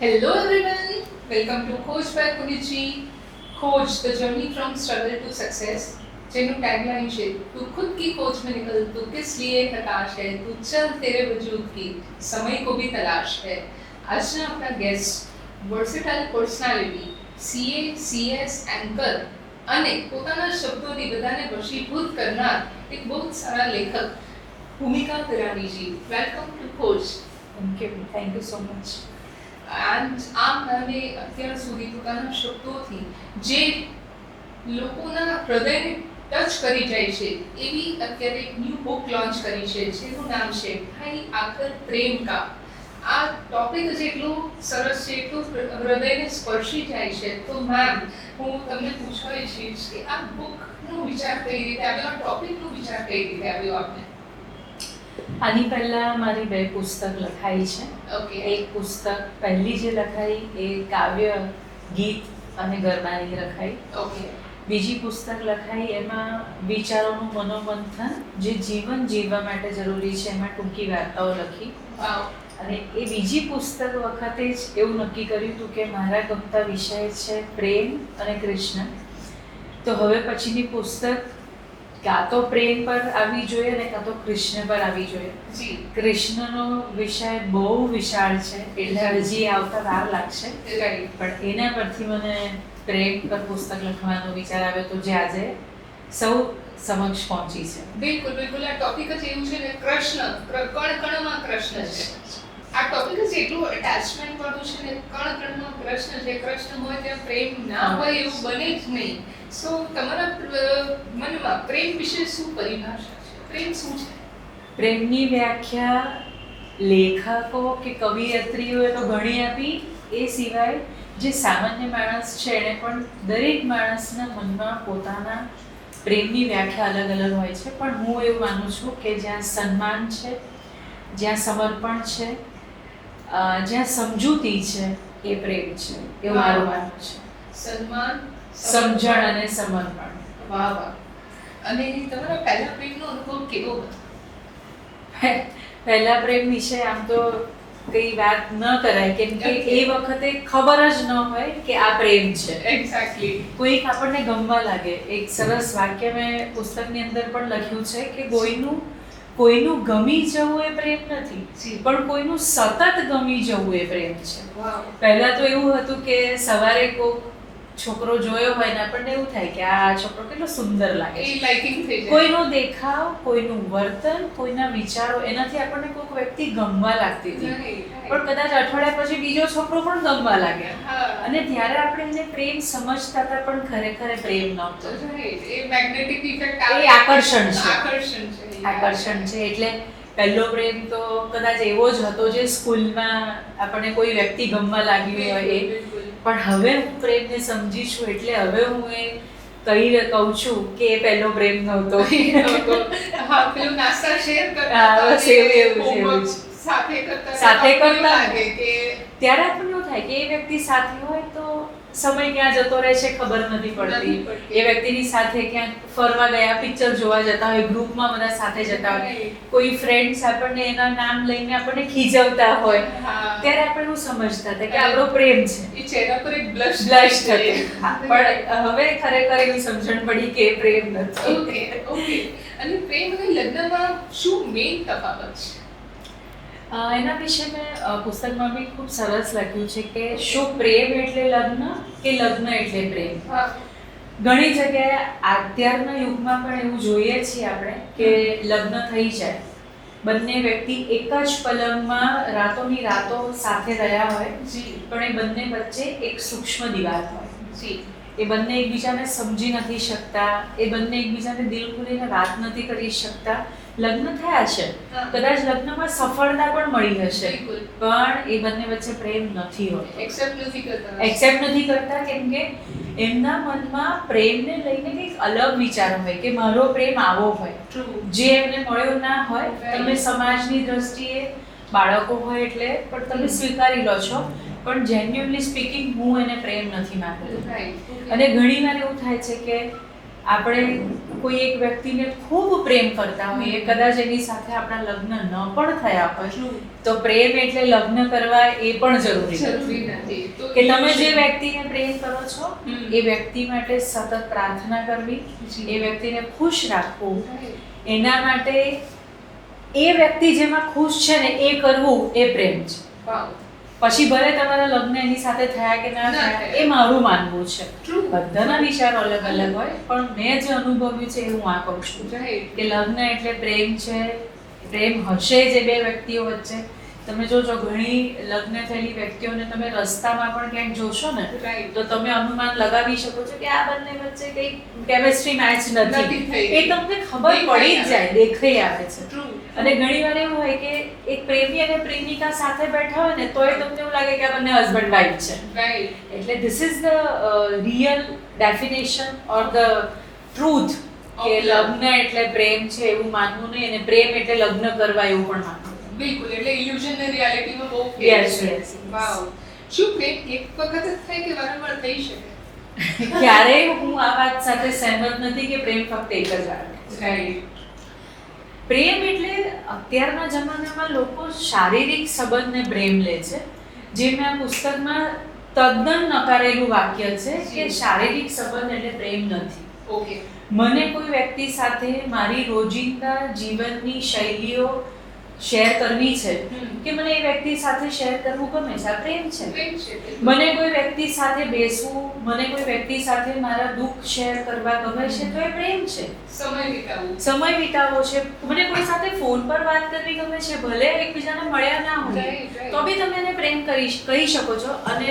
Hello everyone, welcome to Coach by Punitji. Coach, the journey from struggle to success. જેનું tagline છે તું खुद की खोज में निकल, तू किस लिए हताश है, तू चल तेरे वजूद की समय को भी तलाश है. આજના આપણા guest versatile personality, CA, CS, anchor અને પોતાના શબ્દોથી બધાને વશીભૂત કરનાર એક બહુ જ સારા લેખક ભૂમિકા પિરાણીજી. વેલકમ ટુ કોચ. Thank you so much. And આ મને અત્યાર સુધી પોતાના શબ્દોથી જે લોકોના હૃદયને ટચ કરી જાય છે એવી અત્યારે એક ન્યૂ બુક લોન્ચ કરી છે જેનું નામ છે ભાઈ આખર પ્રેમ કા. આ ટોપિક જ એટલો સરસ છે, એટલું હૃદયને સ્પર્શી જાય છે. તો મેમ, હું તમને પૂછવા ઈચ્છીશ કે આ બુકનો વિચાર કઈ રીતે આવ્યો, આ ટોપિકનો વિચાર કઈ રીતે આવ્યો આપને? આની પહેલા મારી 2 પુસ્તક લખાઈ છે. ઓકે. એક પુસ્તક પહેલી જે લખાઈ એ કાવ્ય, ગીત અને ગરબાની લખાઈ. ઓકે. બીજી પુસ્તક લખાઈ એમાં વિચારોનું મનોમંથન, જે જીવન જીવવા માટે જરૂરી છે એમાં ટૂંકી વાર્તાઓ લખી. વાવ. અને એ બીજી પુસ્તક વખતે જ એવું નક્કી કર્યું હતું કે મારા ગમતા વિષય છે પ્રેમ અને કૃષ્ણ. તો હવે પછીની પુસ્તક કાં તો પ્રેમ પર આવી જોઈએ અને કાં તો કૃષ્ણ પર આવી જોઈએ. જી. કૃષ્ણનો વિષય બહુ વિશાળ છે એટલે હજી આવતા વાર લાગશે, રાઈટ. પણ એના પરથી મને પ્રેમ પર પુસ્તક લખવાનો વિચાર આવ્યો તો જે આજે સૌ સમક્ષ પહોંચી છે. બિલકુલ બિલકુલ. આ ટોપિક જ એવું છે ને, કૃષ્ણ, કણ કણમાં કૃષ્ણ છે. આ ટોપિક જ એટલું અટેચમેન્ટ વાળું છે ને, કણ કણમાં કૃષ્ણ છે. કૃષ્ણ હોય ત્યાં પ્રેમ ના હોય એવું બને જ નહીં. સો તમારા મનમાં પ્રેમ વિશે શું પરિભાષા છે? પ્રેમ શું છે? પ્રેમની વ્યાખ્યા લેખકો કે કવિયત્રીઓએ તો ઘણી આપી, એ સિવાય જે સામાન્ય માણસ છે એને પણ દરેક માણસના મનમાં પોતાના પ્રેમની વ્યાખ્યા અલગ અલગ હોય છે. પણ હું એવું માનું છું કે જ્યાં સન્માન છે, જ્યાં સમર્પણ છે, જ્યાં સમજૂતી છે, એ પ્રેમ છે એવું મારું માનવું છે. સન્માન, સમજણ અને સમર્પણ. વાહ વાહ. અને તમારા પહેલા પ્રેમનો અનુભવ કેવો હતો? પહેલા પ્રેમ વિશે આમ તો કઈ વાત ન કરાય, કેમ કે એ વખતે ખબર જ ન હોય કે આ પ્રેમ છે. એક્ઝેક્ટલી. કોઈક આપણને ગમવા લાગે. એક સરસ વાક્ય મેં પુસ્તકની અંદર પણ લખ્યું છે કે કોઈનું ગમી જવું એ પ્રેમ નથી, પણ કોઈનું સતત ગમી જવું એ પ્રેમ છે. વાવ. પહેલા તો એવું હતું કે સવારે કોઈક છોકરો જોયો હોય ને આપણને એવું થાય કે આ છોકરો કેટલો સુંદર લાગે એ છે. લાઇકિંગ થઈ જાય. કોઈનો દેખાવ, કોઈનું વર્તન, કોઈના વિચારો, એનાથી આપણને કોઈક વ્યક્તિ ગમવા લાગતી હતી. પણ કદાચ અઠવાડિયા પછી બીજો છોકરો પણ ગમવા લાગે, અને ત્યારે આપણે એને પ્રેમ સમજતા હતા, પણ ખરેખર પ્રેમ નહોતો. એ મેગ્નેટિક ઇફેક્ટ એ આકર્ષણ છે. આકર્ષણ છે. એટલે પહેલો પ્રેમ તો કદાચ એવો જ હતો જે સ્કૂલમાં આપણને કોઈ વ્યક્તિ ગમવા લાગ્યું હોય એ. પણ હવે હું પ્રેમને સમજી છું એટલે હવે હું એ કહું છું કે એ પહેલો પ્રેમ નહોતો. હા, પેલું નાસ્તા શેર હા, બસ એવું જ. સાથે કરતા લાગે કે ત્યારે આપણને એવું થાય કે એ વ્યક્તિ સાથે હોય તો સમય ક્યાં જતો રહે છે ખબર નથી પડતી. એ વ્યક્તિની સાથે ક્યાંક ફરવા ગયા, પિક્ચર જોવા જતા હોય, ગ્રુપમાં બધા સાથે જતા હોય, કોઈ ફ્રેન્ડ્સ આપણને એના નામ લઈને આપણને ખીજવતા હોય, ત્યારે આપણે એવું સમજતા હતા કે આપણો પ્રેમ છે. એ ચહેરા પર એક બ્લશ થતી. પણ હવે ખરેખર એવી સમજણ પડી કે એ પ્રેમ નથી. Okay okay. અને પ્રેમ અને લગ્નમાં શું મેઇન તફાવત છે? એના વિશે મેં પુસ્તકમાં બી ખૂબ સરસ લખ્યું છે કે શું પ્રેમ એટલે લગ્ન કે લગ્ન એટલે પ્રેમ. ઘણી જગ્યાએ અત્યારના યુગમાં પણ એવું જોઈએ છીએ આપણે કે લગ્ન થઈ જાય, બંને વ્યક્તિ એક જ પલંગમાં રાતોની રાતો સાથે રહ્યા હોય, પણ એ બંને વચ્ચે એક સૂક્ષ્મ દિવાલ હોય. એ બંને એકબીજાને સમજી નથી શકતા, એ બંને એકબીજાને દિલ ખોલીને વાત નથી કરી શકતા. લગ્ન થયા છે, કદાચ લગ્નમાં સફળતા પણ મળી હશે, પણ એ બંને વચ્ચે પ્રેમ નથી હોતો. એક્સેપ્ટ નથી કરતા, કેમ કે એમના મનમાં પ્રેમને લઈને કંઈક અલગ વિચારો હોય કે મારો પ્રેમ આવો હોય જે એમને મળ્યો ના હોય. તમે સમાજની દ્રષ્ટિએ બાળકો હોય એટલે પણ તમે સ્વીકારી લો છો, પણ જેન્યુઅનલી સ્પીકિંગ હું એને પ્રેમ નથી માનતી. અને ઘણીવાર એવું થાય છે કે આપણે કોઈ એક વ્યક્તિને ખૂબ પ્રેમ કરતા હોઈએ, કદાચ એની સાથે આપણા લગ્ન ન પણ થયા હોય, તો પ્રેમ એટલે લગ્ન કરવા એ પણ જરૂરી નથી. કે તમે જે વ્યક્તિને પ્રેમ કરો છો એ વ્યક્તિ માટે સતત પ્રાર્થના કરવી, એ વ્યક્તિને ખુશ રાખવું, એના માટે એ વ્યક્તિ જેમાં ખુશ છે ને એ કરવું એ પ્રેમ છે. પછી ભલે તમારા લગ્ન એની સાથે થયા કે ના થયા એ મારું માનવું છે. બધાના વિચારો અલગ અલગ હોય, પણ મેં જે અનુભવ્યું છે એ હું આ કહું છું કે લગ્ન એટલે પ્રેમ છે. પ્રેમ હશે જે બે વ્યક્તિઓ વચ્ચે. તમે જોજો ઘણી લગ્ન થયેલી વ્યક્તિઓને તમે રસ્તામાં પણ ક્યાંક જોશો ને તો તમે અનુમાન લગાવી શકો છો કે આ બંને વચ્ચે કઈ કેમિસ્ટ્રી મેચ નથી. એ તમને ખબર પડી જ જાય, દેખાઈ આવે છે. અને ઘણી વાર એવું હોય કે એક પ્રેમી અને પ્રેમિકા સાથે બેઠા હોય ને તોય તમને એવું લાગે કે આ બંને હસબન્ડ વાઈફ છે. એટલે this is the real definition or the truth કે લગ્ન એટલે પ્રેમ છે એવું માનવું નહીં, અને પ્રેમ એટલે લગ્ન કરવા એવું પણ માનવું. બિલકુલ, એટલે ઇલ્યુઝન ને રિયાલિટીમાં બહુ ફેર છે. વાવ. શું પ્રેમ એક વખત જ થાય કે વારંવાર થઈ શકે? ક્યારેય હું આ વાત સાથે સહેમત નથી કે પ્રેમ ફક્ત એક જ વાર. રાઈટ. પ્રેમ એટલે અત્યારના જમાનામાં લોકો શારીરિક સંબંધને પ્રેમ લે છે. જે મેં આ પુસ્તકમાં તદ્દન નકારેલું વાક્ય છે કે શારીરિક સંબંધ એટલે પ્રેમ નથી. ઓકે. મને કોઈ વ્યક્તિ સાથે મારી રોજિંદા જીવનની શૈલીઓ શેર કરવી છે કે મને એ વ્યક્તિ સાથે શેર કરવું ગમે છે, આ પ્રેમ છે. મને કોઈ વ્યક્તિ સાથે બેસવું, મને કોઈ વ્યક્તિ સાથે મારા દુઃખ શેર કરવા ગમે છે તો એ પ્રેમ છે. સમય વિતાવવો છે. મને કોઈ સાથે ફોન પર વાત કરવી ગમે છે, ભલે એકબીજાને મળ્યા ના હોય તો બી તમે એને પ્રેમ કહી શકો છો. અને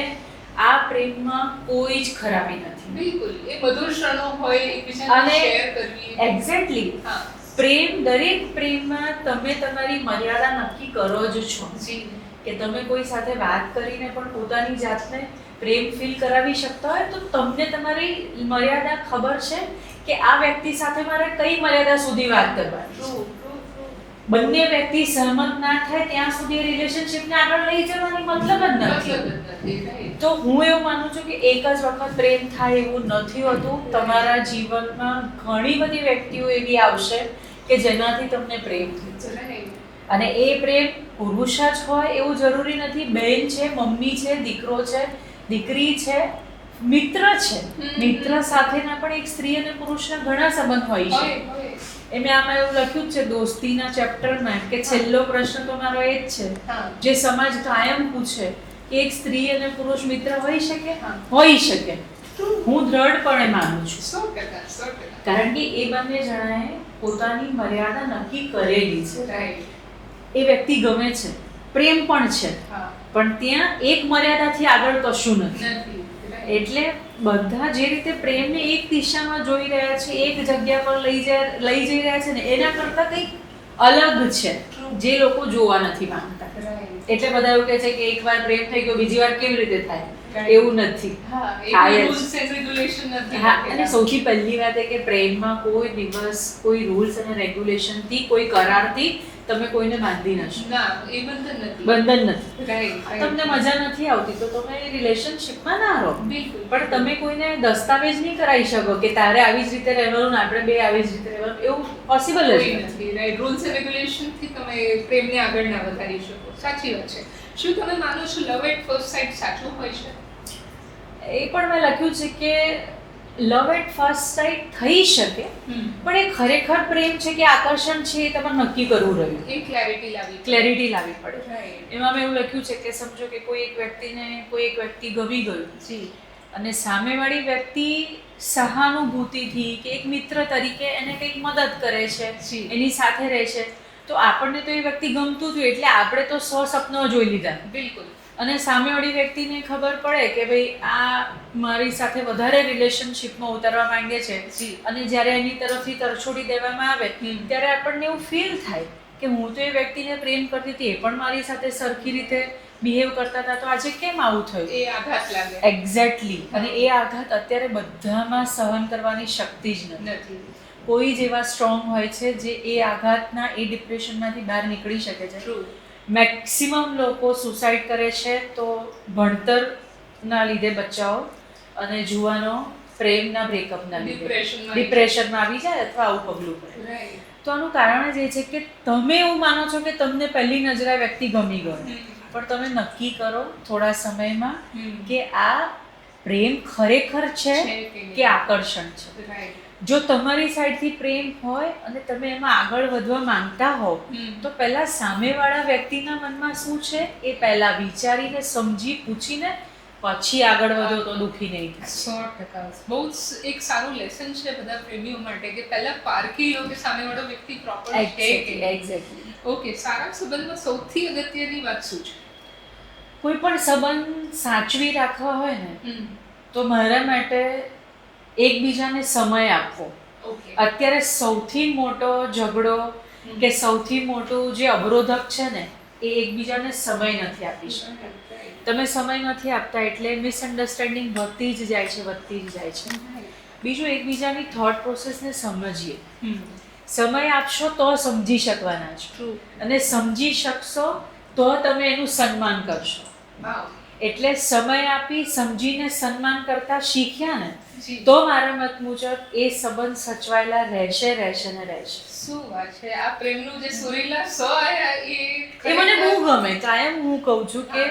આ પ્રેમમાં કોઈ જ ખરાબી નથી. બિલકુલ, એ મધુર ક્ષણો હોય એકબીજાને શેર કરવી. એક્ઝેક્ટલી. પ્રેમ, દરેક પ્રેમમાં તમે તમારી મર્યાદા નક્કી કરો જ છો. કે તમે કોઈ સાથે વાત કરીને પણ પોતાની જાતને પ્રેમ ફીલ કરાવી શકતા હોય તો તમને તમારી મર્યાદા ખબર છે કે આ વ્યક્તિ સાથે મારે કઈ મર્યાદા સુધી વાત કરવાની. બંને વ્યક્તિ સહમત ના થાય ત્યાં સુધી રિલેશનશિપને આગળ લઈ જવાની મતલબ જ નથી. તો હું એવું માનું છું કે એક જ વખત પ્રેમ થાય એવું નથી હોતું. તમારા જીવનમાં ઘણી બધી વ્યક્તિઓ એવી આવશે કે જેનાથી તમને પ્રેમ થશે. અને એ પ્રેમ પુરુષ જ હોય એવું જરૂરી નથી. બહેન છે, મમ્મી છે, દીકરો છે, દીકરી છે, મિત્ર છે. મિત્ર સાથેના પણ એક સ્ત્રી અને પુરુષના ઘણા સંબંધ હોય છે. એ મેં આમાં એવું લખ્યું છે દોસ્તીના ચેપ્ટરમાં કે છેલ્લો પ્રશ્ન તો મારો એ જ છે જે સમાજ કાયમ પૂછે કે એક સ્ત્રી અને પુરુષ મિત્ર હોઈ શકે? હોઈ શકે. હું દ્રઢપણે માનું છું. કારણ કે એ બંને જણાએ પોતાની મર્યાદા નક્કી કરેલી છે. એ વ્યક્તિ ગમે છે, પ્રેમ પણ છે, પણ ત્યાં એક મર્યાદાથી આગળ કશું નથી. એટલે બધા જે રીતે પ્રેમને એક દિશામાં જોઈ રહ્યા છે, એક જગ્યા પર લઈ જઈ રહ્યા છે ને એના કરતા કંઈક અલગ છે જે લોકો જોવા નથી માંગતા. એટલે બધા એવું કહે છે કે એકવાર પ્રેમ થઈ ગયો બીજી વાર કેવી રીતે થાય? એવું નથી. અને સૌથી પહેલી વાત એ કે પ્રેમમાં કોઈ દિવસ કોઈ રૂલ્સ અને રેગ્યુલેશન થી, કોઈ કરારથી તમે કોઈને બાંધી નથી. બંધન નથી. તમને મજા નથી આવતી તો તમે રિલેશનશિપમાં ના રહો. પણ તમે કોઈને દસ્તાવેજ નહીં કરાવી શકો કે તારે આવી જ રીતે રહેવાનું ને આપણે બે આવી જ રીતે રહેવાનું. એવું પોસિબલ જ નથી. રાઈટ. રૂલ્સ એન્ડ રેગ્યુલેશન થી તમે પ્રેમને આગળ ના વધારી શકો. સાચી વાત છે. શું તમે માનો છો લવ એટ ફર્સ્ટ સાઇટ સાચું હોય છે? એ પણ મેં લખ્યું છે કે લવ એટ ફર્સ્ટ સાઇટ થઈ શકે, પણ એ ખરેખર પ્રેમ છે કે આકર્ષણ છે એ તમારે નક્કી કરવું રહ્યું. એ ક્લેરિટી લાવવી પડે. એમાં મેં એવું લખ્યું છે કે સમજો કે કોઈ એક વ્યક્તિ ગમી ગયું અને સામેવાળી વ્યક્તિ સહાનુભૂતિથી કે એક મિત્ર તરીકે એને કંઈક મદદ કરે છે, એની સાથે રહે છે, તો આપણને તો એ વ્યક્તિ ગમતું હતું એટલે આપણે તો 100 સપનાઓ જોઈ લીધા. બિલકુલ. અને સામેવાળી વ્યક્તિને ખબર પડે કે ભાઈ આ મારી સાથે વધારે રિલેશનશિપમાં ઉતરવા માંગે છે અને જ્યારે એની તરફથી તરછોડી દેવામાં આવે ત્યારે આપણને એવું ફીલ થાય કે હું તો એ વ્યક્તિને પ્રેમ કરતી હતી, એ પણ મારી સાથે સરખી રીતે બિહેવ કરતા હતા, તો આજે કેમ આવું થયું? એ આઘાત લાગે. એક્ઝેક્ટલી. અને એ આઘાત અત્યારે બધામાં સહન કરવાની શક્તિ જ નથી. કોઈ જ એવા સ્ટ્રોંગ હોય છે જે એ આઘાતના એ ડિપ્રેશનમાંથી બહાર નીકળી શકે છે. મેક્સિમમ લોકો સુસાઇડ કરે છે તો ભણતરના લીધે બચ્ચાઓ અને જુવાનો પ્રેમના બ્રેકઅપના લીધે Depressionમાં ડિપ્રેશનમાં આવી જાય અથવા આવું પગલું ભરે. રાઈટ. તો આનું કારણ જ એ છે કે તમે એવું માનો છો કે તમને પહેલી નજરે આ વ્યક્તિ ગમી ગયો, પણ તમે નક્કી કરો થોડા સમયમાં કે આ પ્રેમ ખરેખર છે કે આકર્ષણ છે. રાઈટ. જો તમારી સાઈડથી પ્રેમ હોય અને તમે એમાં આગળ વધવા માંગતા હોવ તો પહેલા સામેવાળા વ્યક્તિના મનમાં શું છે એ પહેલા વિચારીને સમજી પૂછીને પછી આગળ વધો તો દુઃખી નહીં થાય. 100%. બહુ જ એક સારું લેસન છે બધા પ્રેમીઓ માટે કે પહેલા પારખી લો કે સામેવાળો વ્યક્તિ પ્રોપર છે કે નહીં. એક્ઝેક્ટલી. ઓકે, સારા સંબંધમાં સૌથી અગત્યની વાત શું છે? કોઈ પણ સંબંધ સાચવી રાખવા હોય ને તો મારા માટે એકબીજાને સમય આપવો. ઓકે. અત્યારે સૌથી મોટો ઝઘડો કે સૌથી મોટું જે અવરોધક છે ને એ એકબીજાને સમય નથી આપી શકતા. તમે સમય નથી આપતા એટલે મિસઅન્ડરસ્ટેન્ડિંગ વધતી જ જાય છે. બીજું, એકબીજાની થોટ પ્રોસેસને સમજીએ. સમય આપશો તો સમજી શકવાના છો અને સમજી શકશો તો તમે એનું સન્માન કરશો. એટલે સમય આપી સમજીને સન્માન કરતા શીખ્યા ને તો મારા મત મુજબ એ સંબંધ સચવાયેલા રહેશે. શું વાત છે, આ પ્રેમનું જે સુરીલા સો આયા એ મને બહુ ગમે. કાયમ હું કહું છું કે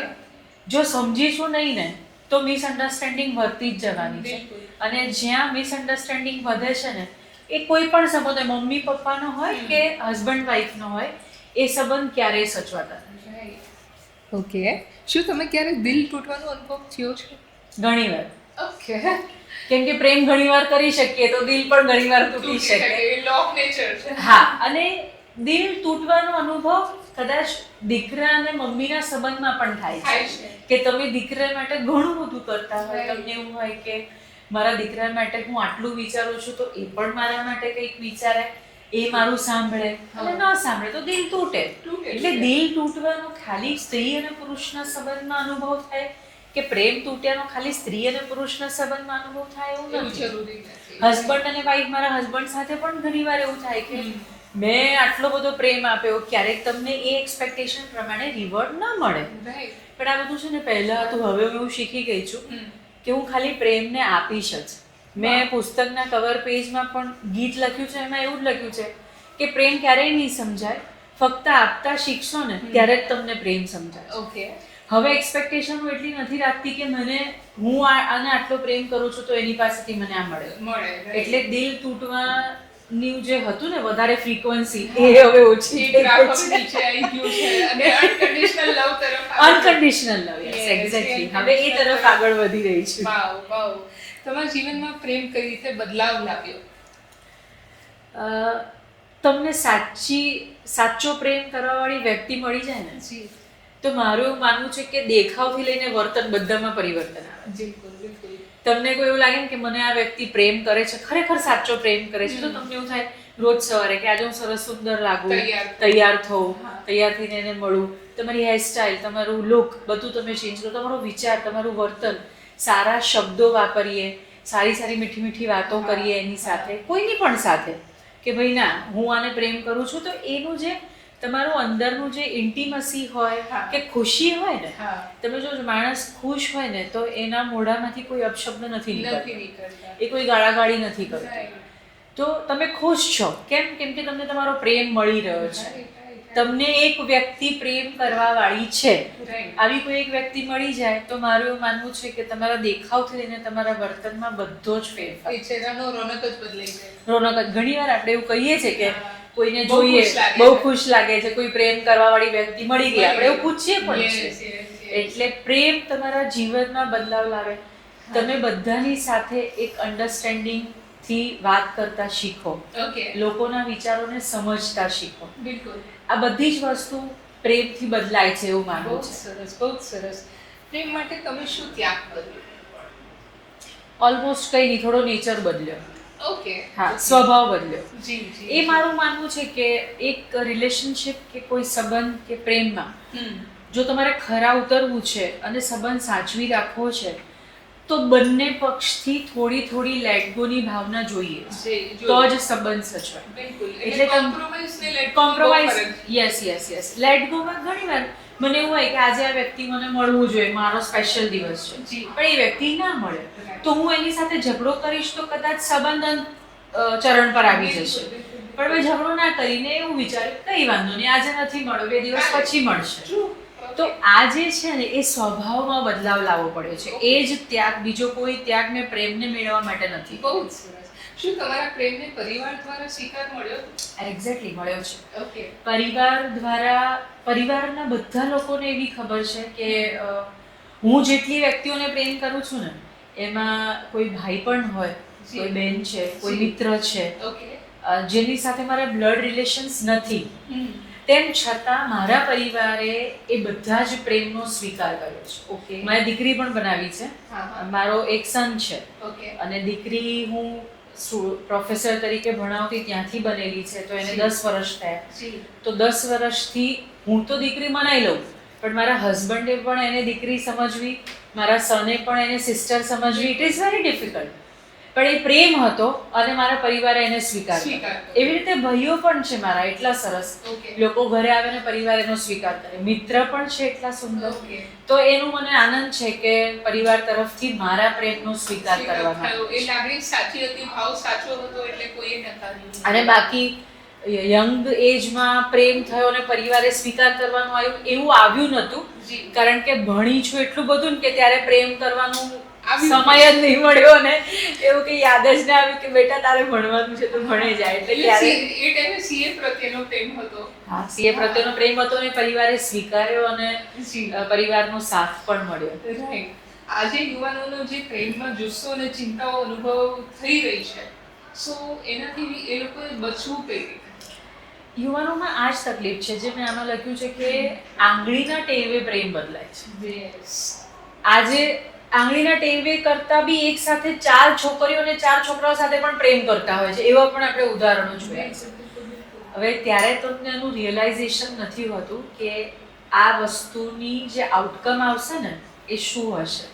જો સમજીશું નહીં ને તો મિસઅન્ડરસ્ટેન્ડિંગ વધતી જ જવાની છે. અને જ્યાં મિસઅન્ડરસ્ટેન્ડિંગ વધે છે ને એ કોઈ પણ સંબંધ હોય, મમ્મી પપ્પાનો હોય કે હસબન્ડ વાઈફનો હોય, એ સંબંધ ક્યારેય સચવાતા નથી. ઓકે. શું તમે ક્યારે દિલ તૂટવાનો અનુભવ થયો છે? ઘણીવાર. ઓકે. કેમ કે પ્રેમ ઘણીવાર કરી શકીએ તો દિલ પણ ઘણીવાર તૂટી શકે. લો ઓફ નેચર છે. હા, અને દિલ તૂટવાનો અનુભવ કદાચ દીકરા અને મમ્મીના સંબંધમાં પણ થાય છે કે તમે દીકરા માટે ઘણું બધું કરતા હોય, તમને એવું હોય કે મારા દીકરા માટે હું આટલું વિચારું છું તો એ પણ મારા માટે કંઈક વિચારે, એ મારું સાંભળે અને ન સાંભળે તો દિલ તૂટે. એટલે દિલ તૂટવાનો ખાલી સ્ત્રી અને પુરુષના સંબંધમાં અનુભવ થાય કે પ્રેમ તૂટ્યાનો ખાલી સ્ત્રી અને પુરુષના સંબંધમાં અનુભવ થાય એવું નથી. હસબન્ડ અને વાઈફ, મારા હસબન્ડ સાથે પણ ઘણીવાર એવું થાય કે મેં આટલો બધો પ્રેમ આપ્યો, ક્યારેક તમને એ એક્સપેક્ટેશન પ્રમાણે રિવોર્ડ ન મળે. પણ આ બધું છે ને પહેલા હતું, હવે હું એવું શીખી ગઈ છું કે હું ખાલી પ્રેમને આપીશ જ. મેં પુસ્તકના કવર પેજમાં પણ ગીત લખ્યું છે, એમાં એવું જ લખ્યું છે કે પ્રેમ ક્યારેય નહીં સમજાય, ફક્ત આપતા શીખશો ને ત્યારે જ તમને પ્રેમ સમજાય. ઓકે. હવે એક્સપેક્ટેશન હું એટલી નથી રાખતી કે હું આને આટલો પ્રેમ કરું છું તો એની પાસેથી મને આ મળે. એટલે દિલ તૂટવાની જે હતું ને વધારે ફ્રીક્વન્સી એ હવે ઓછી અનકન્ડિશનલ લવ. એક્ઝેક્ટલી. હવે એ તરફ આગળ વધી રહી છે. વાવ. તમારા જીવનમાં પ્રેમ કઈ રીતે બદલાવ લાવ્યો? તમને સાચો પ્રેમ કરવાવાળી વ્યક્તિ મળી જાય ને તો મારું એવું માનવું છે કે દેખાવથી લઈને વર્તન બધામાં પરિવર્તન આવે. તમને કોઈ એવું લાગે ને કે મને આ વ્યક્તિ પ્રેમ કરે છે, ખરેખર સાચો પ્રેમ કરે છે, તો તમને એવું થાય રોજ સવારે કે આજે હું સરસ સુંદર લાગુ, તૈયાર થવું, તૈયાર થઈને એને મળું, તમારી હેરસ્ટાઈલ, તમારું લુક બધું તમે ચેન્જ કરો, તમારો વિચાર, તમારું વર્તન, સારા શબ્દો વાપરીએ, સારી મીઠી વાતો કરીએ એની સાથે, કોઈની પણ સાથે કે ભાઈ ના હું આને પ્રેમ કરું છું, તો એનું જે તમારું અંદરનું જે ઇન્ટિમસી હોય કે ખુશી હોય ને, તમે જો માણસ ખુશ હોય ને તો એના મોઢામાંથી કોઈ અપશબ્દ નથી નીકળતા, એ કોઈ ગાળાગાળી નથી કરતો. તો તમે ખુશ છો કેમ કે તમને તમારો પ્રેમ મળી રહ્યો છે, તમને એક વ્યક્તિ પ્રેમ કરવા વાળી છે. આવી કોઈ એક વ્યક્તિ મળી જાય તો મારું એવું માનવું છે કે તમારા દેખાવથી લઈને તમારા વર્તનમાં બધો જ ફેરફાર, રોનક જ બદલાઈ જાય. રોનક. ઘણીવાર આપણે એવું કહીએ છીએ કે કોઈને જોઈએ બહુ ખુશ લાગે છે, કોઈ પ્રેમ કરવા વાળી વ્યક્તિ મળી ગઈ, આપણે એવું પૂછીએ પણ છે. એટલે પ્રેમ તમારા જીવનમાં બદલાવ લાવે. તમે બધાની સાથે એક અન્ડરસ્ટેન્ડિંગ થી વાત કરતા શીખો, લોકોના વિચારોને સમજતા શીખો. આ બધી જ વસ્તુ પ્રેમથી બદલાય છે એવું માનવું છે. સરસ, બહુ સરસ. પ્રેમ માટે તમે શું ત્યાગ કર્યો? ઓલમોસ્ટ કઈ નહીં, થોડો નેચર બદલ્યો. ઓકે. હા, સ્વભાવ બદલ્યો. જી. એ મારું માનવું છે કે એક રિલેશનશિપ કે કોઈ સંબંધ કે પ્રેમમાં જો તમારે ખરા ઉતરવું છે અને સંબંધ સાચવી રાખવો છે તો બંને પક્ષથી થોડી લેટગોની ભાવના જોઈએ, તો જ સંબંધ સચવાય. એટલે કોમ્પ્રોમાઇઝ, યસ. લેટગોમાં ઘણીવાર મને એવું હોય કે આજે આ વ્યક્તિ મને મળવું જોઈએ, મારો સ્પેશિયલ દિવસ છે, જી. પણ એ વ્યક્તિ ના મળે તો હું એની સાથે ઝઘડો કરીશ તો કદાચ સંબંધ ચરણ પર આવી જશે. પણ મેં ઝઘડો ના કરીને એવું વિચાર્યું કઈ વાંધો નહીં, આજે નથી મળ્યો, 2 દિવસ પછી મળશે. તો આ જે છે ને એ સ્વભાવમાં બદલાવ લાવવો પડે છે. એ જ ત્યાગ, બીજો કોઈ ત્યાગ ને પ્રેમને મેળવવા માટે નથી. બહુ જ સરસ. શું તમારા પ્રેમને પરિવાર દ્વારા સ્વીકાર મળ્યો? એક્ઝેક્ટલી મળ્યો છે. ઓકે. પરિવાર દ્વારા, પરિવારના બધા લોકોને એવી ખબર છે કે હું જેટલી વ્યક્તિઓને પ્રેમ કરું છું ને એમાં કોઈ ભાઈ પણ હોય, કોઈ બેન છે, કોઈ મિત્ર છે, ઓકે. જેની સાથે મારા બ્લડ રિલેશન્સ નથી, તેમ છતાં મારા પરિવારે એ બધા જ પ્રેમનો સ્વીકાર કર્યો છે. ઓકે. મારી દીકરી પણ બનાવી છે, મારો એક સન છે, ઓકે. અને દીકરી હું પ્રોફેસર તરીકે ભણાવતી ત્યાંથી બનેલી છે, તો એને 10 વર્ષ થયા. તો 10 વર્ષથી હું તો દીકરી મનાઈ લઉં, પણ મારા હસબન્ડે પણ એને દીકરી સમજવી, મારા સને પણ એને સિસ્ટર સમજવી, ઇટ ઇઝ વેરી ડિફિકલ્ટ. પણ એ પ્રેમ હતો અને મારા પરિવારે એને સ્વીકાર્યો. એવી રીતે ભાઈઓ પણ છે મારા એટલા સરસ, લોકો ઘરે આવે ને પરિવાર એનો સ્વીકાર કરે. મિત્ર પણ છે એટલા સુંદર. તો એનું મને આનંદ છે કે પરિવાર તરફથી મારા પ્રેમનો સ્વીકાર કરવામાં આવ્યો. એ લાગણી સાચી હતી, ભાવ સાચો હતો, એટલે કોઈએ નકાર્યું. અને બાકી યંગ એજમાં પ્રેમ થયો અને પરિવારે સ્વીકાર કરવાનું આવ્યું એવું આવ્યું નહોતું, કારણ કે ભણી છું એટલું બધું ને કે ત્યારે પ્રેમ કરવાનું સમય જ નહીં મળ્યો ને એવું કે યાદ જ ના આવ્યું કે બેટા તારે ભણવાનું છે તો ભણે જાય. એટલે ત્યારે એ ટાઈમે સીએ પ્રત્યેનો પ્રેમ હતો. હા, સીએ પ્રત્યેનો પ્રેમ હતો ને પરિવારે સ્વીકાર્યો અને પરિવારનો સાથ પણ મળ્યો. રાઈટ. આજે યુવાનોનો જે પ્રેમમાં જુસ્સો અને ચિંતાઓ અનુભવ થઈ રહી છે, સો એનાથી એ લોકોએ બચવું કઈ રીતે? યુવાનોમાં આ જ તકલીફ છે જે મેં આમાં લખ્યું છે કે આંગળીના ટેવે પ્રેમ બદલાય છે. આજે આંગળીના ટેવે કરતા બી એક સાથે 4 છોકરીઓ અને 4 છોકરાઓ સાથે પણ પ્રેમ કરતા હોય છે, એવા પણ આપણે ઉદાહરણો જોયા છે. હવે ત્યારે તમને એનું રિયલાઇઝેશન નથી હોતું કે આ વસ્તુની જે આઉટકમ આવશે ને એ શું હશે.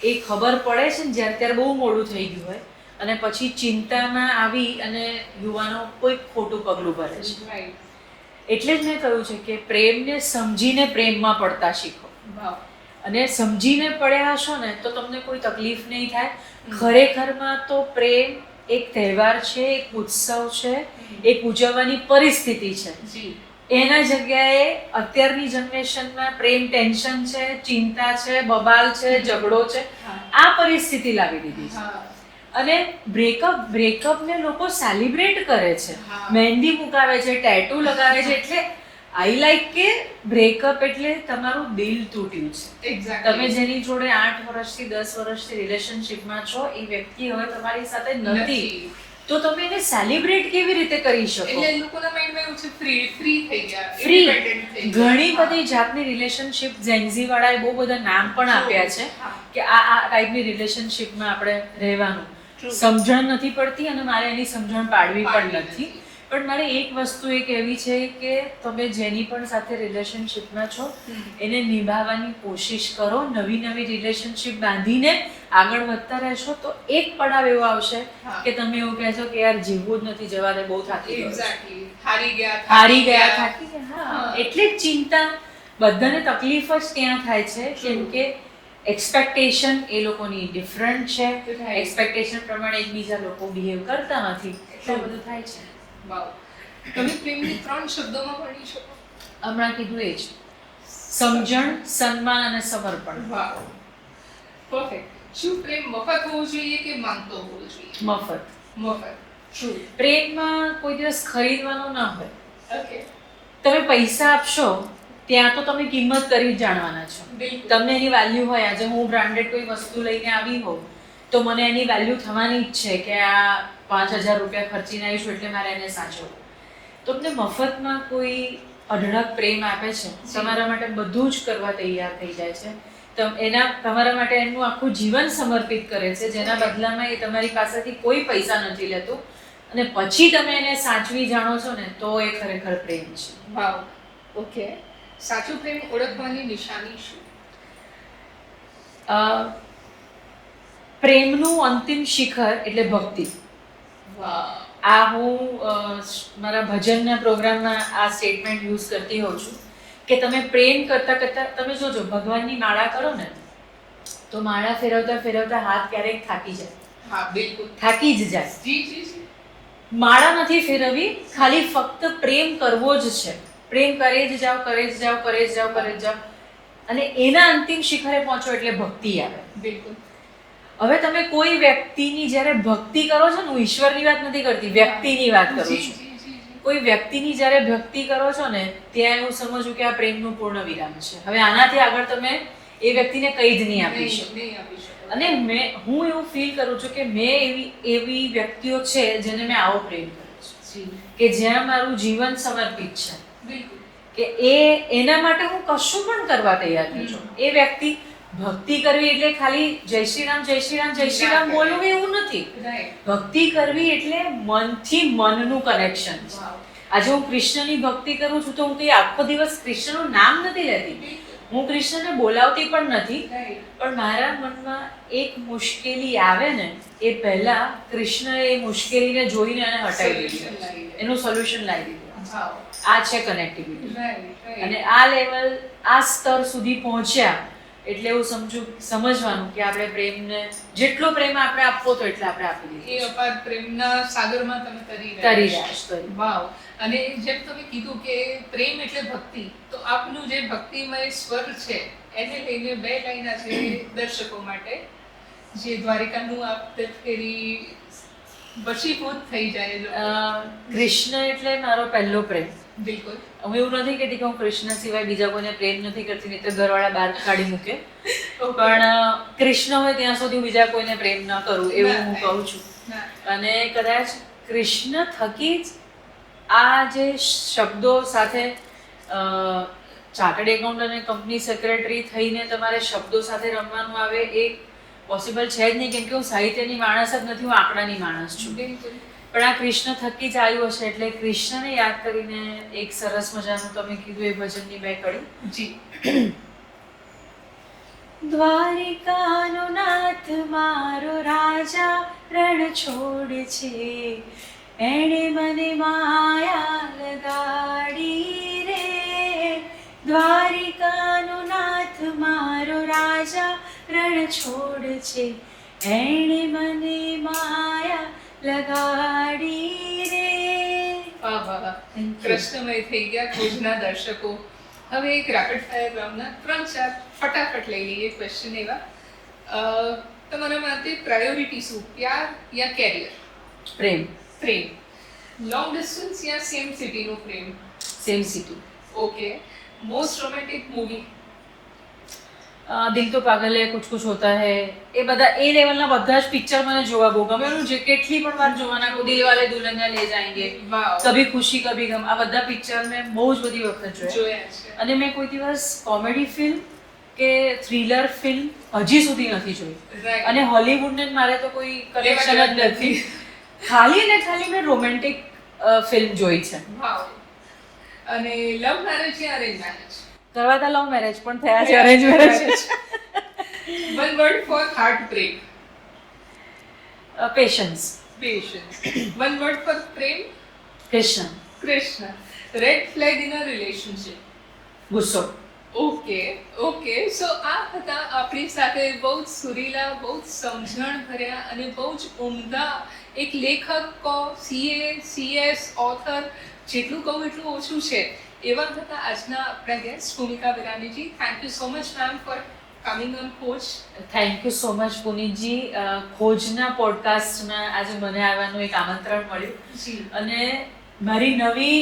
એ ખબર પડે છે ને જ્યારે ત્યારે બહુ મોડું થઈ ગયું હોય અને પછી ચિંતામાં આવી અને યુવાનો કોઈ ખોટું પગલું ભરે છે. એટલે જ મેં કહ્યું છે કે પ્રેમને સમજીને પ્રેમમાં પડતા શીખો. અને સમજીને પડ્યા હશો ને તો તમને કોઈ તકલીફ નહીં થાય. ખરેખરમાં તો પ્રેમ એક તહેવાર છે, એક ઉત્સવ છે, એક ઉજવવાની પરિસ્થિતિ છે. એના જગ્યાએ અત્યારની જનરેશનમાં પ્રેમ ટેન્શન છે, ચિંતા છે, બબાલ છે, ઝઘડો છે, આ પરિસ્થિતિ લાવી દીધી છે. અને બ્રેકઅપને લોકો સેલિબ્રેટ કરે છે, મહેંદી મુકાવે છે, ટેટુ લગાવે છે. એટલે આઈ લાઈક કે બ્રેકઅપ એટલે તમારું દિલ તૂટ્યું છે. તમે જેની જોડે 8 વર્ષથી 10 વર્ષથી રિલેશનશિપમાં છો એ વ્યક્તિ હવે તમારી સાથે નથી, તો તમે એને સેલિબ્રેટ કેવી રીતે કરી શકો? એટલે લોકોના માઇન્ડમાં એવું છે ફ્રી થઈ ગયા, ફ્રી. ઘણી બધી જાતની રિલેશનશિપ જેન્ઝી વાળાએ બહુ બધા નામ પણ આપ્યા છે કે આ ટાઈપની રિલેશનશિપમાં આપણે રહેવાનું. સમજણ નથી પડતી અને મારે એની સમજણ પાડવી પણ નથી. પણ મારે એક વસ્તુ એ કહેવી છે કે તમે જેની પણ સાથે રિલેશનશિપમાં છો એને નિભાવવાની કોશિશ કરો. નવી નવી રિલેશનશિપ બાંધીને આગળ વધતા રહેશો તો એક પડાવ એવો આવશે કે તમે એવું કહેશો કે યાર જીવવું જ નથી, જવા દે, બહુ થાકી ગયો, હારી ગયા, થાકી ગયા. હા, એટલે જ ચિંતા, બધાને તકલીફ જ ત્યાં થાય છે કેમ કે એક્સપેક્ટેશન એ લોકોની ડિફરન્ટ છે. એક્સપેક્ટેશન પ્રમાણે એકબીજા લોકો બિહેવ કરતા નથી, એટલે બધું થાય છે. વાવ. તમે પ્રેમને 3 શબ્દોમાં વર્ણી શકો? હમણાં કીધું એ જ, સમજણ, સન્માન અને સમર્પણ. વાવ, પરફેક્ટ. શું પ્રેમ મફત હોવો જોઈએ કે માંગતો હોવો જોઈએ? મફત. મફત. શું? પ્રેમમાં કોઈ દિવસ ખરીદવાનો ન હોય. ઓકે. તમે પૈસા આપશો ત્યાં તો તમે કિંમત કરી જ જાણવાના છો. તમને એની વેલ્યુ હોય. આજે હું બ્રાન્ડેડ કોઈ વસ્તુ લઈને આવી હોઉં તો મને એની વેલ્યુ થવાની જ છે કે આ 5,000 રૂપિયા ખર્ચીને આવીશું એટલે મારે એને સાચવવું. તમને મફતમાં કોઈ અઢળક પ્રેમ આપે છે, તમારા માટે બધું જ કરવા તૈયાર થઈ જાય છે, તમારા માટે એનું આખું જીવન સમર્પિત કરે છે, જેના બદલામાં એ તમારી પાસેથી કોઈ પૈસા નથી લેતું અને પછી તમે એને સાચવી જાણો છો ને તો એ ખરેખર પ્રેમ છે. વાવ. ઓકે. સાચું પ્રેમ ઓળખવાની નિશાની શું? પ્રેમનું અંતિમ શિખર એટલે ભક્તિ. આ હું મારા ભજનના પ્રોગ્રામમાં આ સ્ટેટમેન્ટ યુઝ કરતી હોઉં છું કે તમે પ્રેમ કરતા કરતા તમે જોજો ભગવાનની માળા કરો ને તો માળા ફેરવતા ફેરવતા હાથ ક્યારેક થાકી જાય. હા બિલકુલ થાકી જ જાય. જી જી જી. માળા નથી ફેરવવી, ખાલી ફક્ત પ્રેમ કરવો જ છે. પ્રેમ કરે જ જાઓ, કરે જ જાઓ, કરે જ જાઓ, કરે જ જાઓ, અને એના અંતિમ શિખરે પહોંચો એટલે ભક્તિ આવે. બિલકુલ. હવે તમે કોઈ વ્યક્તિની જ્યારે ભક્તિ કરો છો ને, હું ઈશ્વરની વાત નથી કરતી, વ્યક્તિની વાત કરું છું. કોઈ વ્યક્તિની જ્યારે ભક્તિ કરો છો ને ત્યાં એવું સમજવું કે આ પ્રેમનું પૂર્ણ વિરામ છે. હવે આનાથી આગળ તમે એ વ્યક્તિને કંઈ જ નહીં આપી શકો. અને હું એવું ફીલ કરું છું કે મેં એવી વ્યક્તિઓ છે જેને મેં આવો પ્રેમ કર્યો છે કે જ્યાં મારું જીવન સમર્પિત છે. બિલકુલ. કે એના માટે હું કશું પણ કરવા તૈયાર છું. એ વ્યક્તિ ભક્તિ કરવી એટલે ખાલી જય શ્રી રામ જય શ્રી રામ જય શ્રી રામ બોલવું એવું નથી. ભક્તિ કરવી એટલે મનથી મનનું કનેક્શન છે. આજે હું કૃષ્ણની ભક્તિ કરું છું તો હું કઈ આખો દિવસ કૃષ્ણનું નામ નથી લેતી, હું કૃષ્ણને બોલાવતી પણ નથી, પણ મારા મનમાં એક મુશ્કેલી આવે ને એ પહેલા કૃષ્ણએ એ મુશ્કેલીને જોઈને એને હટાવી દીધી, એનું સોલ્યુશન લાવી દીધું. આ છે કનેક્ટિવિટી. અને આ લેવલ, આ સ્તર સુધી પહોંચ્યા એટલે એવું સમજવાનું કે આપણે પ્રેમને જેટલો પ્રેમ આપણે આપવો તો એટલે આપણે આપી દીધો. એ અપાર પ્રેમના સાગરમાં તમે તરી રહ્યા છો. વાવ. અને જેમ તમે કીધું કે પ્રેમ એટલે ભક્તિ, તો આપનું જે ભક્તિમય સ્વર છે એને લઈને બે લાઈન છે દર્શકો માટે, જે દ્વારિકાનું આપ કરી વશીભૂત થઈ જાય. કૃષ્ણ એટલે મારો પહેલો પ્રેમ. બિલકુલ. હું એવું નથી કહેતી કે હું કૃષ્ણ સિવાય બીજા કોઈને પ્રેમ નથી કરતી, નહીં તો ઘરવાળા બહાર કાઢી મૂકે, પણ કૃષ્ણ હોય ત્યાં સુધી હું બીજા કોઈને પ્રેમ ન કરું એવું હું કહું છું. અને કદાચ કૃષ્ણ થકી જ આ જે શબ્દો સાથે ચાર્ટર્ડ એકાઉન્ટ અને કંપની સેક્રેટરી થઈને તમારે શબ્દો સાથે રમવાનું આવે એ પોસિબલ છે જ નહીં, કેમ કે હું સાહિત્યની માણસ જ નથી, હું આંકડાની માણસ છું. પણ આ કૃષ્ણ થકી જ આવ્યું હશે એટલે કૃષ્ણને યાદ કરીને એક સરસ મજાનું તમે કીધું એ ભજનની બે કડી. જી. દ્વારિકાનો નાથ મારો રાજા રણ છોડ છે, એણે મને માયા લગાડી રે. દ્વારિકાનો નાથ મારો રાજા રણ છોડ છે, એણે મને માયા લગાડી રે. વાહ વાહ. કૃષ્ણમય થઈ ગયા ખોજના દર્શકો. હવે એક રેપિડ ફાયર રાઉન્ડના 3-4 ફટાફટ લઈ લઈએ ક્વેશ્ચન એવા. તમારા માટે પ્રાયોરિટી શું, પ્યાર યા કેરિયર? પ્રેમ. પ્રેમ. લોંગ ડિસ્ટન્સ યા સેમ સિટીનો પ્રેમ? Same city. Okay. Most romantic movie? Dil to પાગલ હે, કુછ કુછ હોતા હે, એ બધા એ લેવલના બધા જ પિક્ચર મને જોવા બહુ ગમે. હું જે કેટલી પણ વાર જોવાના, કોઈ દિલ વાલે દુલ્હનિયા લે જાયેંગે, કભી ખુશી કભી ગમ, આ બધા પિક્ચર મેં બહુ જ બધી વખત જોયા છે. અને મેં કોઈ દિવસ કોમેડી ફિલ્મ કે થ્રિલર ફિલ્મ હજી સુધી નથી જોઈ. અને હોલીવુડને મારે તો કોઈ કનેક્શન જ નથી. ખાલી ને ખાલી મેં રોમેન્ટિક ફિલ્મ જોઈ છે. અને લવ મેરેજ યા અરેન્જ મેરેજ? કરવા હતા લવ મેરેજ પણ થયા છે arrange marriage. One word for heartbreak? Patience. Patience. One word for prem? Krishna. Krishna. Red flag in a relationship? ગુસ્સો. ઓકે. સો આ હતા આપણી સાથે બહુ જ સુરીલા, બહુ જ સમજણ ભર્યા અને બહુ જ ઉમદા એક લેખક કહો, CA, CS, ઓથર, જેટલું કહું એટલું ઓછું છે, એવા હતા આજના આપણા guest Bhumika Viraniji. Thank you so much ma'am for coming on Khoj. Thank you so much Puneetji. ખોજના પોડકાસ્ટમાં આજે મને આવવાનું એક આમંત્રણ મળ્યું અને મારી નવી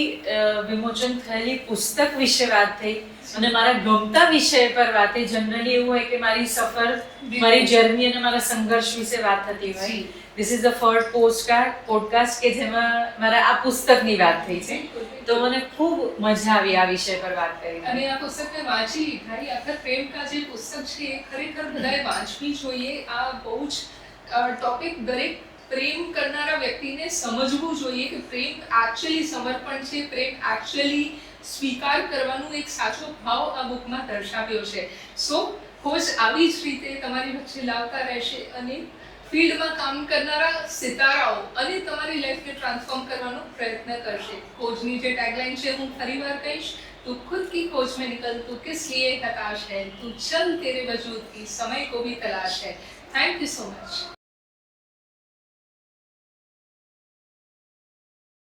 વિમોચન થયેલી પુસ્તક વિશે વાત થઈ અને મારા ગમતા વિષય પર વાત થઈ. જનરલી એવું હોય કે મારી સફર, મારી જર્ની અને મારા સંઘર્ષ વિશે વાત થતી હોય. This is the first podcast કે જેમાં મારા આ પુસ્તકની વાત થઈ છે, તો મને ખૂબ મજા આવી આ વિષય પર વાત કરી. અને આ પુસ્તકને વાંચી લીધા. આખર પ્રેમ કા જે પુસ્તક છે એ ખરેખર બધાએ વાંચવી જોઈએ. આ બહુ જ ટોપિક દરેક પ્રેમ કરનારા વ્યક્તિને સમજવું જોઈએ કે પ્રેમ એકચ્યુઅલી સમર્પણ છે, પ્રેમ એકચ્યુઅલી સ્વીકાર કરવાનો એક સાચો ભાવ આ બુકમાં દર્શાવ્યો છે. સો ખોજ આવી જ રીતે તમારી વચ્ચે લાવતા રહેશે અને ફિલ્ડમાં કામ કરનારા સિતારાઓ અને તમારી લાઈફને ટ્રાન્સફોર્મ કરવાનો પ્રયત્ન કરશે. ખોજની જે ટેગલાઇન છે હું ફરીવાર કહીશ, तू खुद की खोज में निकल, तू किस लिए हताश है, तू चल तेरे वजूद की समय को भी तलाश है. Thank you so much.